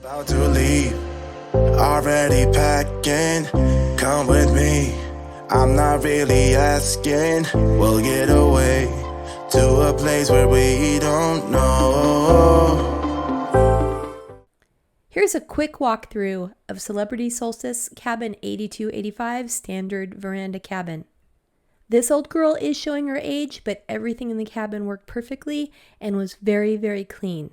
About to leave, already packing, come with me, I'm not really asking, we'll get away to a place where we don't know. Here's a quick walkthrough of Celebrity Solstice Cabin 8285 Standard Veranda Cabin. This old girl is showing her age, but everything in the cabin worked perfectly and was very, very clean.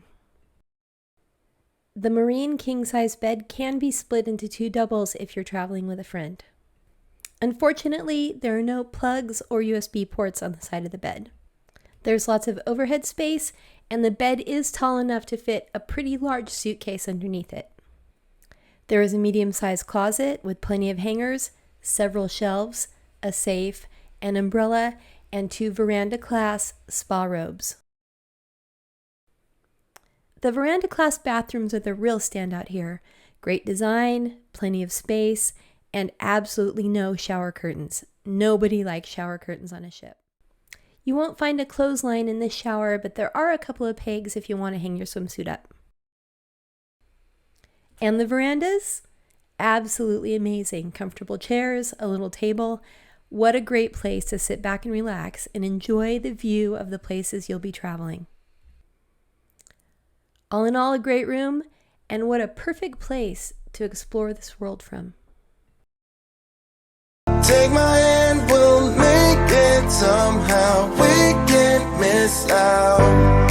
The marine king-size bed can be split into 2 doubles if you're traveling with a friend. Unfortunately, there are no plugs or USB ports on the side of the bed. There's lots of overhead space, and the bed is tall enough to fit a pretty large suitcase underneath it. There is a medium-sized closet with plenty of hangers, several shelves, a safe, an umbrella, and 2 veranda-class spa robes. The veranda-class bathrooms are the real standout here. Great design, plenty of space, and absolutely no shower curtains. Nobody likes shower curtains on a ship. You won't find a clothesline in this shower, but there are a couple of pegs if you want to hang your swimsuit up. And the verandas? Absolutely amazing. Comfortable chairs, a little table. What a great place to sit back and relax and enjoy the view of the places you'll be traveling. All in all, a great room, and what a perfect place to explore this world from. Take my hand, we'll make it somehow, we can't miss out.